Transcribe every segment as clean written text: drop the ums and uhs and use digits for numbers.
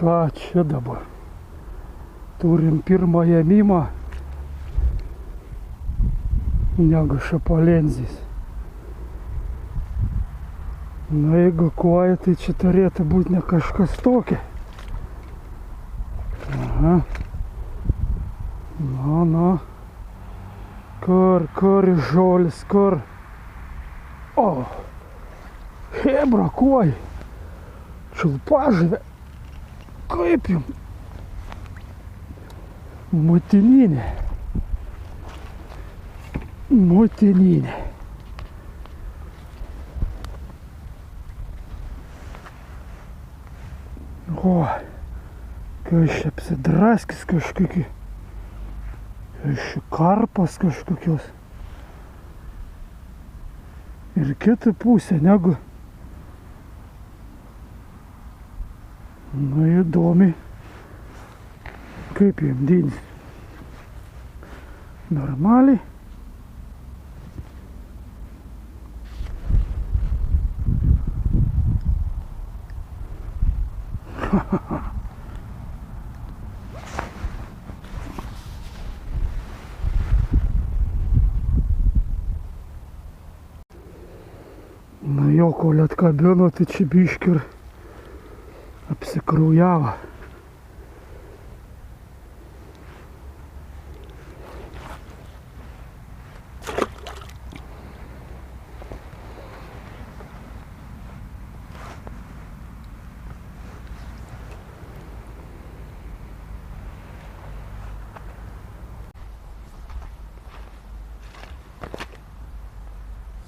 ką čia dabar? Turim pirmą ėmimą negu šapalenzis. Na, jeigu kuoja, tai čia turėtų būti ne kažkas tokia. Aha. Na. Kur žolis, kur? O! Hebra, kuoja. Čiulpažuvė. Kaip jums? Motininė. O, kas čia apsidraskis kažkokie. Kas čia karpas kažkokios. Ir kitą pusę negu. Na, įdomi. Kaip jums dydis? Normaliai. Na jo, kol atkabino, tai čia biškį ir apsikraujavo.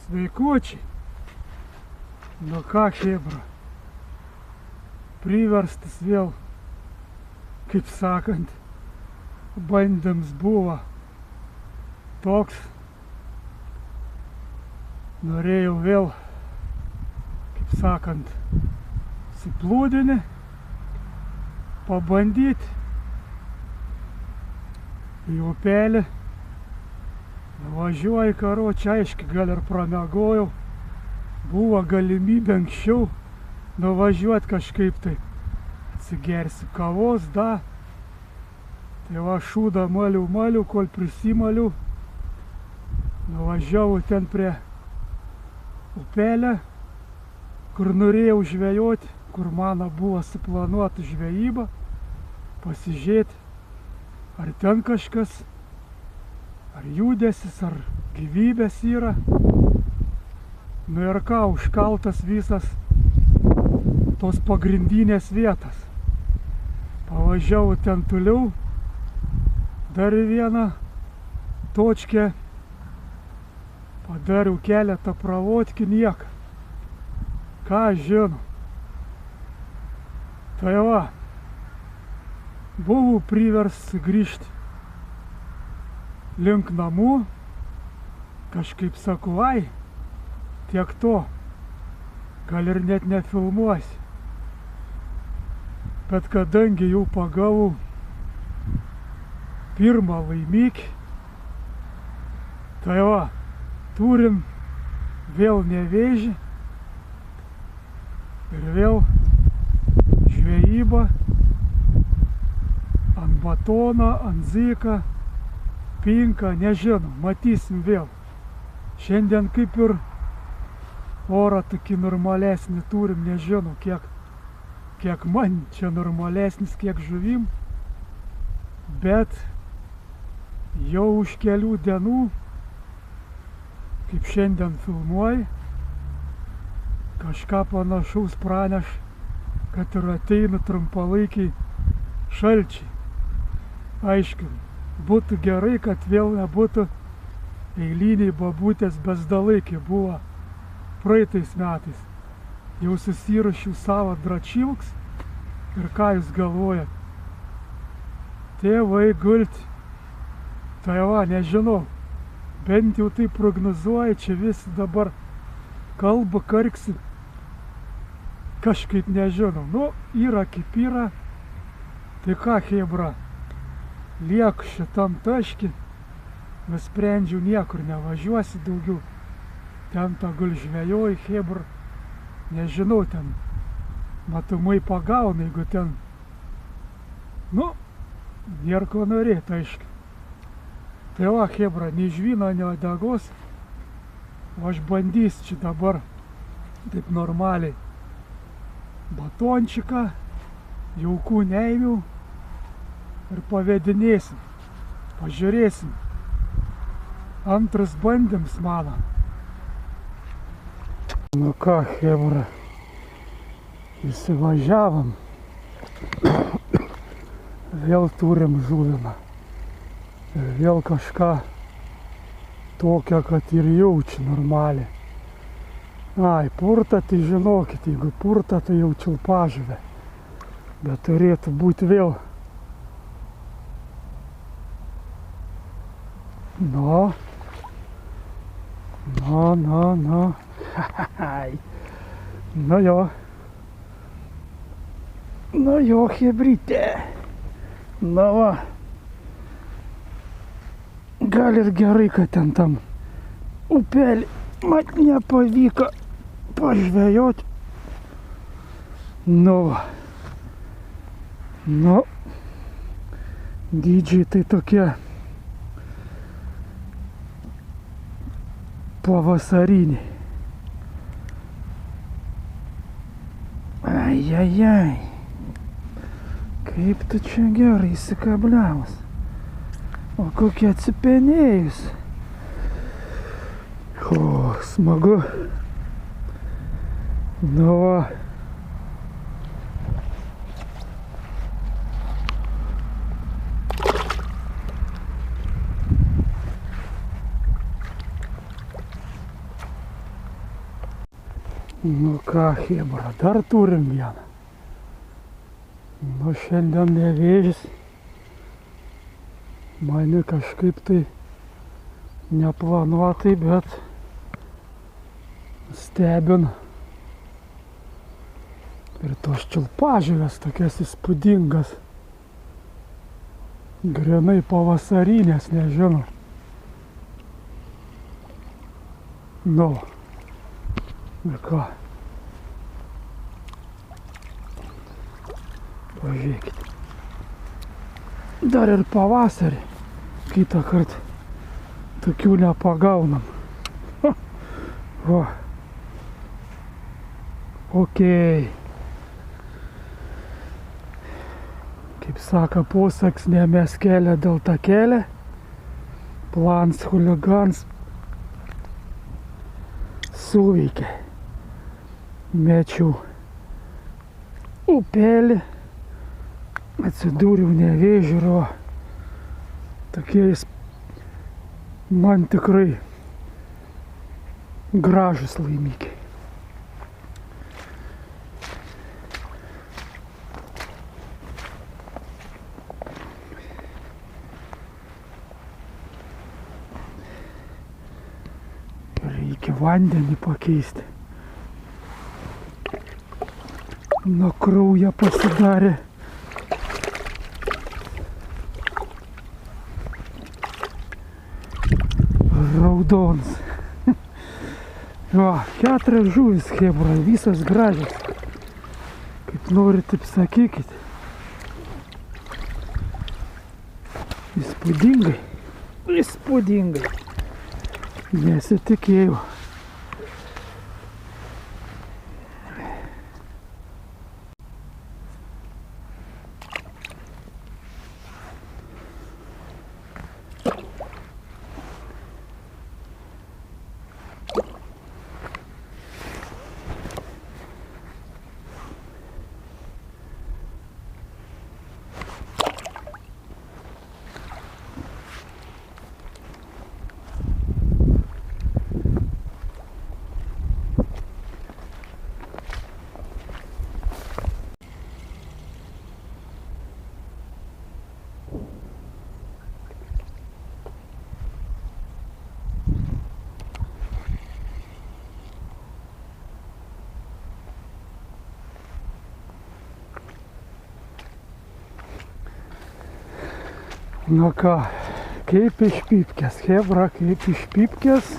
Sveikučiai. Nu ką, chebra, priverstas vėl, kaip sakant, bandėms buvo toks. Norėjau vėl, kaip sakant, suplūdinį pabandyti į upelį. Važiuoju, karočią, aiškiai, gal ir pramiegojau. Buvo galimybė anksčiau nuvažiuoti kažkaip tai. Atsigersiu kavos, da. Tai va šūdą maliu, kol prisimaliu. Nuvažiavau ten prie upelę, kur norėjau žvejoti, kur mano buvo suplanuota žvejyba. Pasižiūrėti, ar ten kažkas, ar judesis, ar gyvybės yra. Nu ir ką, užkaltas visas tos pagrindinės vietas. Pavažiavau ten toliau, dar vieną točkę, padariau keletą pravodkių, nieką. Ką žinau. Tai va, buvau priverstas grįžti link namų, kažkaip sakau, ai, tiek to, gal ir net nefilmuosi. Bet kadangi jau pagavau pirmą laimikį, tai va, turim vėl nevėžį ir vėl žvejyba ant batono, ant zyką, pinką, nežinom, matysim vėl. Šiandien kaip ir orą tokį normalesnį turim, nežinau, kiek man čia normalesnis, kiek žuvim, bet jau už kelių dienų, kaip šiandien filmuoju, kažką panašaus praneš, kad ir ateina trumpalaikiai šalčiai. Aišku, būtų gerai, kad vėl nebūtų eiliniai babutės bezdalaikiai buvo praeitais metais. Jau susirašiau savo dračilks ir ką jūs galvojat? Tėvai gulti. Tai va, nežinau, bent jau tai prognozuoja, čia visi dabar kalba, karksi. Kažkaip nežinau, nu, yra kaip yra. Tai ką, chebra, lieku šitam taškį, nusprendžiau niekur nevažiuosi daugiau. Ten tagul žvejoji, chebra, nežinau, ten matomai pagauna, jeigu ten Nu, nėra ko norėt, aišku. Tai va, chebra, nei žvyno, nei uodegos. O aš bandysiu čia dabar taip normaliai batončiką, jaukų neimiau ir pavedinėsim. Pažiūrėsim. Antras bandymas mano. Nu ką, chebra, įsivažiavom. Vėl turim žuviną. Ir vėl kažką tokią, kad ir jaučiu normaliai. Ai, purta, tai žinokit, jeigu purta, tai jau čiulpažuvė. Bet turėtų būti vėl. Nu. Nu jo. Nu jo, chebrytė. Na va. Gal ir gerai, kad ten tam upelį man nepavyko pažvejoti. Nu va. Nu. Dydžiai tai tokie pavasariniai. Ai. Kaip tu čia gerai įsikabliavus. O kokie atsipenėjus. O, smagu. Nu va. Nu ką, chebra, dar turim vieną. Nu šiandien nevėžis. Mane kažkaip tai neplanuotai, bet stebin. Ir tos čiulpažuvės tokias įspūdingas. Grinai pavasarinės, nežinau. Nu. Ir ką? Pažiūrėkit. Dar ir pavasarį. Kitą kartą tokių nepagaunam. Va. Okei. Kaip sako posaks, ne mes kelią dėl tą kelią. Plans chuligans suveikė. Mečiau upelį. Atsidūriau nevėžį, o tokiais man tikrai gražus laimikiai. Reikia vandenį pakeisti. Nuo kraujo pasidarė. Raudonas. Va, 4 žuvis, chebra, visas gražias. Kaip norit, taip sakykit. Įspūdingai. Įspūdingai. Nesitikėjau. Nu ką, kaip iš pypkės, chebra, kaip iš pypkės.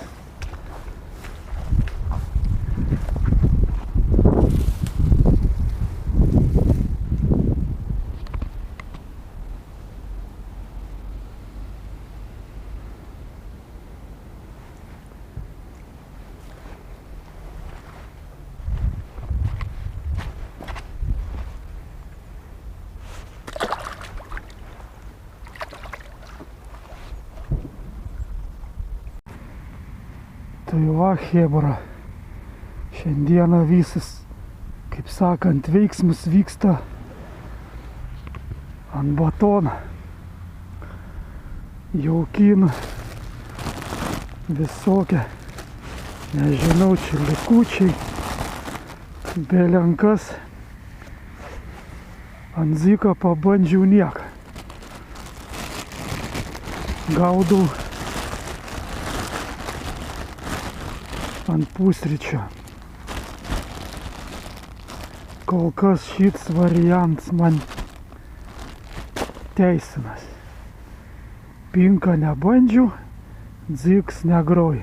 Tai va, chebra. Šiandieną visas, kaip sakant, veiksmus vyksta ant batono. Jaukina visokia, nežinau, čia likučiai, belenkas. Ant zyko pabandžiau nieką. Gaudau ant pusryčio. Kol kas šits variantas man teisinas. Pinką nebandžiau, dziks negroj.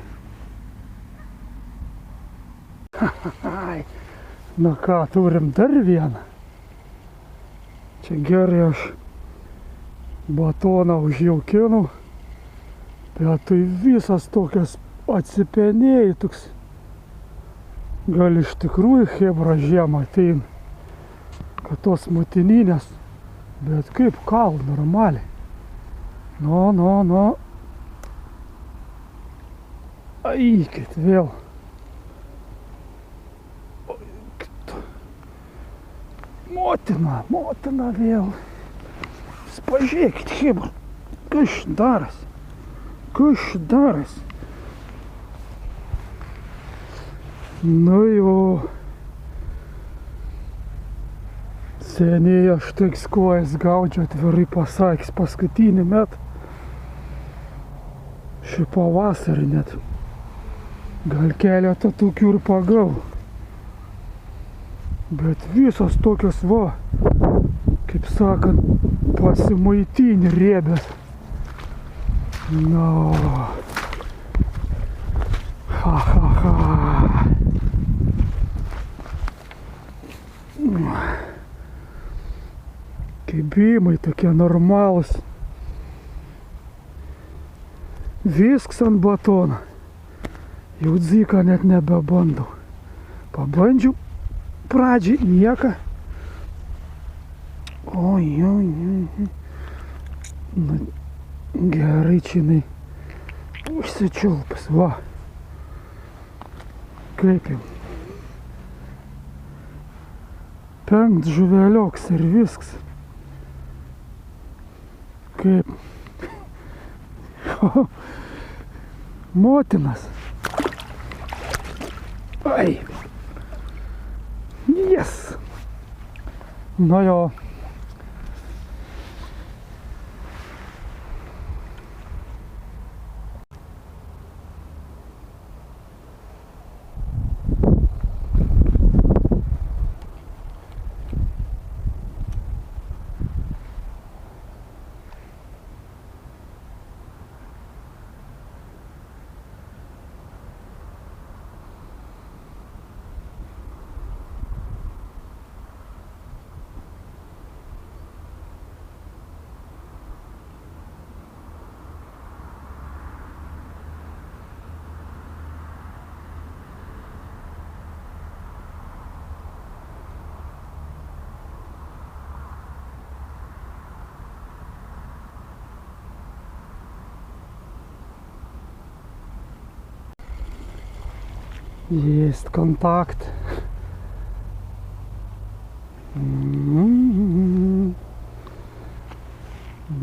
Na ką, turim dar vieną. Čia gerai aš batoną užjaukinau, bet tai visas tokias atsipenėjai toks. Gal iš tikrųjų chebra žiemą ateina, kad tos motininės, bet kaip kal normaliai. Nu. Eikit vėl. Motina vėl. Jūs pažiūrėkit, chebra, kas daras. Nu jau. Seniai aš teks kojas gaudžiu, atvirai pasakys, paskutinį metą. Šį pavasarį net. Gal keletą tokių ir pagau. Bet visos tokios va, kaip sakant, pasimaitinį riebės. No. Ha. Kibimai tokie normalūs. Visks ant batono. Jau dziką net nebebandau. Pabandžiau pradžiai nieką. Oi. Nu, gerai činai. Užsičiulpas, va. Kaip jau. 5 žuvelioks ir visks. Kaip. Motinas. Ai. Yes. Nu jo. Есть контакт.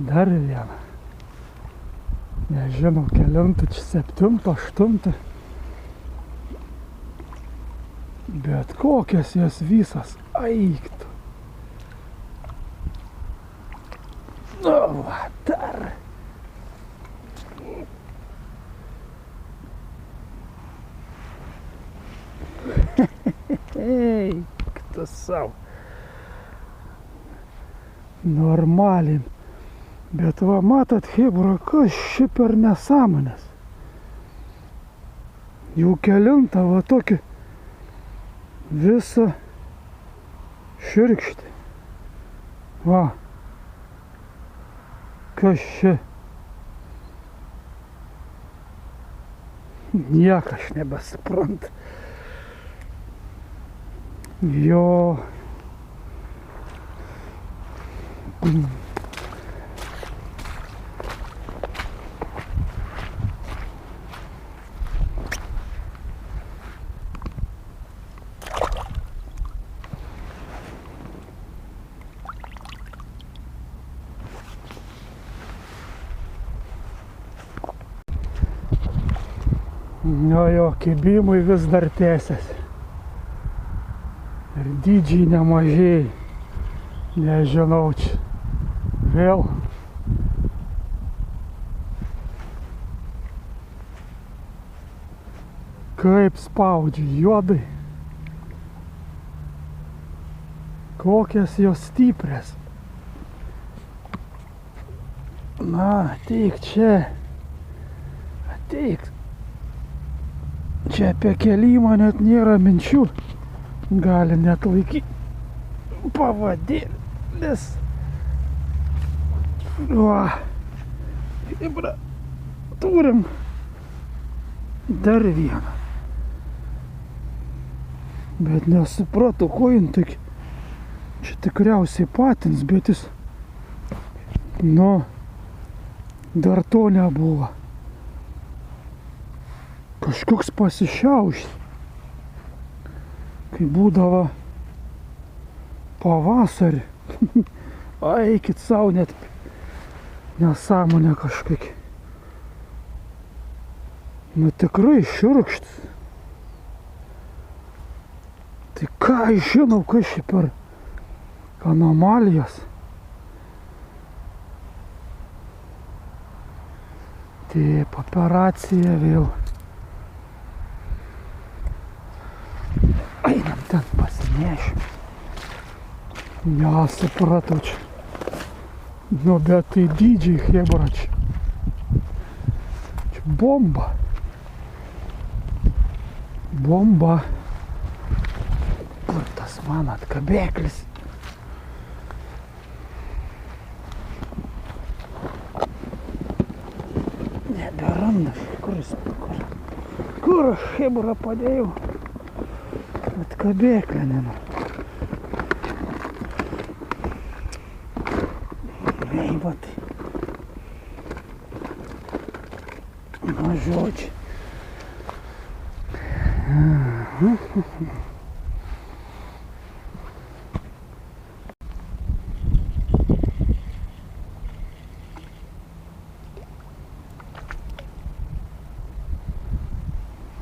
Dar vieną. Nežinau, kelintą, čia 7, 8. Bet kokias jas visas. Eik tu. Nu, va, dar. Eik tu savo. Normaliai. Bet va, matot, chebra, kas ši per nesąmonės. Jau kelintą va tokį visą širkštį. Va. Kas ši. Nieko aš nebesuprantu. Jo. Jo, kibimai vis dar tęsiasi. Ir dydžiai nemažai. Nežinau, čia vėl. Kaip spaudžia juodai. Kokias jos stiprias. Na, ateik čia. Ateik. Čia apie kėlimą net nėra minčių. Gali net laikyti pavadėlis. Va. Ibra. Turim dar vieną. Bet nesupratau, ko jin tik. Čia tikriausiai patins, bet jis. Nu, dar to nebuvo. Kažkoks pasišiaušęs. Kai būdavo pavasarį. Eikit sau, net nesąmonė kažkokia. Nu tikrai šiurkštis. Tai ką aš žinau, kas čia per anomalijas. Taip, operacija vėl. Einam ten pasinešim. Nesupratau čia. Nu, bet tai dydžiai chebra čia. Čia bomba. Bomba. Kur tas mano atkabėklis? Neberanda. Kur aš chebra padėjau? Atkabėklį nenu. Ei, va tai. Na, žodžiai.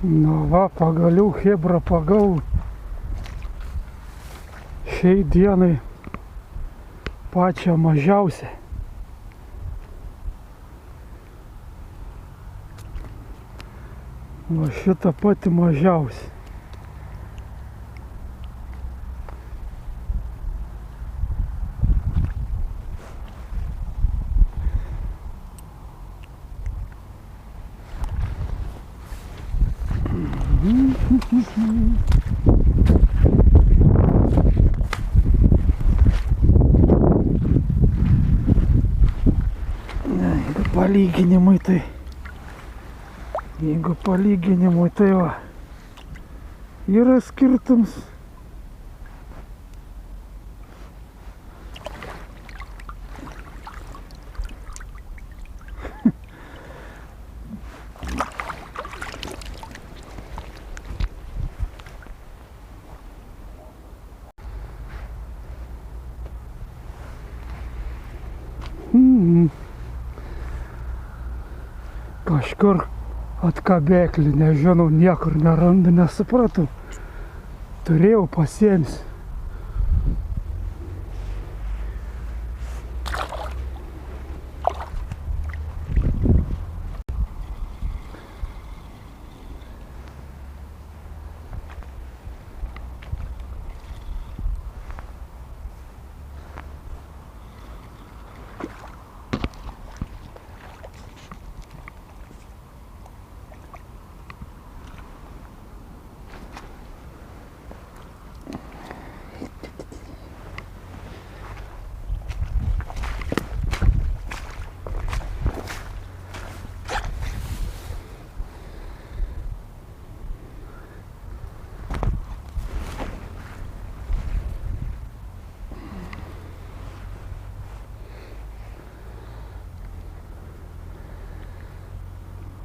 Nu va, pagaliau chebra pagau. Šiai dienai pačią mažiausią. Va šitą pati mažiausią. Jeigu palyginimui tai va, yra skirtums. Kažkur atkabėklį, nežinau, niekur nerandu, nesupratau. Turėjau pasiėmęs.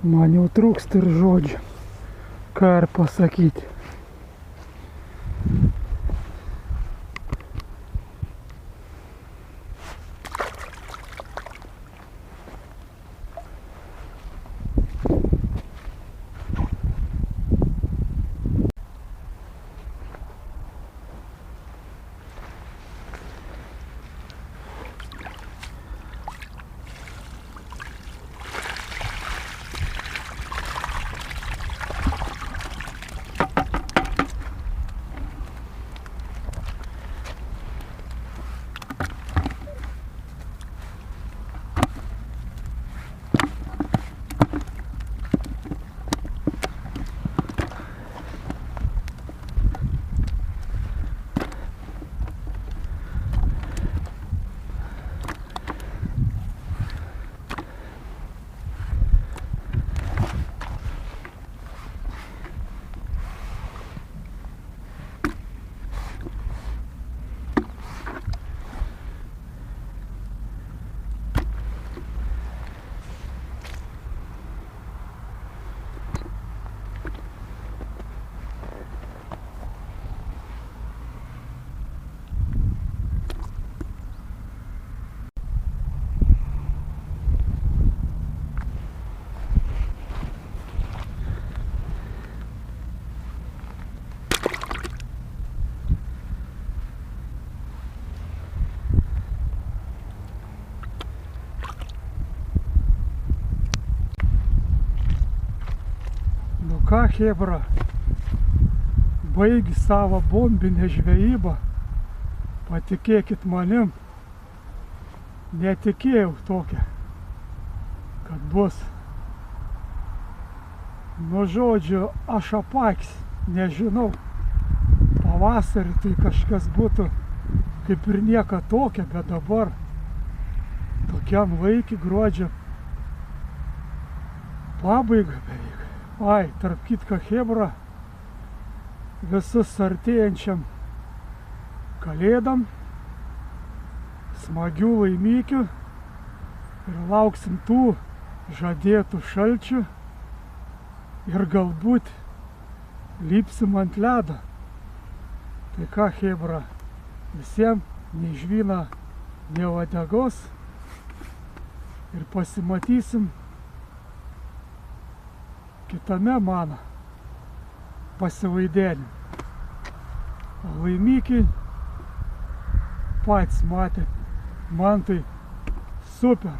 Man jau trūksta ir žodžių, ką ir pasakyti. ką, chebra, baigi savo bombinę žvejybą. Patikėkit manim, netikėjau tokią, kad bus. Nu, žodžiu, aš apaks, nežinau. Pavasarį tai kažkas būtų kaip ir nieka tokia, bet dabar tokiam laikį gruodžio pabaiga beveik. Ai, tarp kitko, chebra, visus artėjančiam kalėdam, smagių laimikių ir lauksim tų žadėtų šalčių ir galbūt lipsim ant ledo. Tai ką, chebra, visiems nei žvyna, nei uodegos ir pasimatysim kitame mano pasivaidenime. Laimikiai patys matė, man tai super.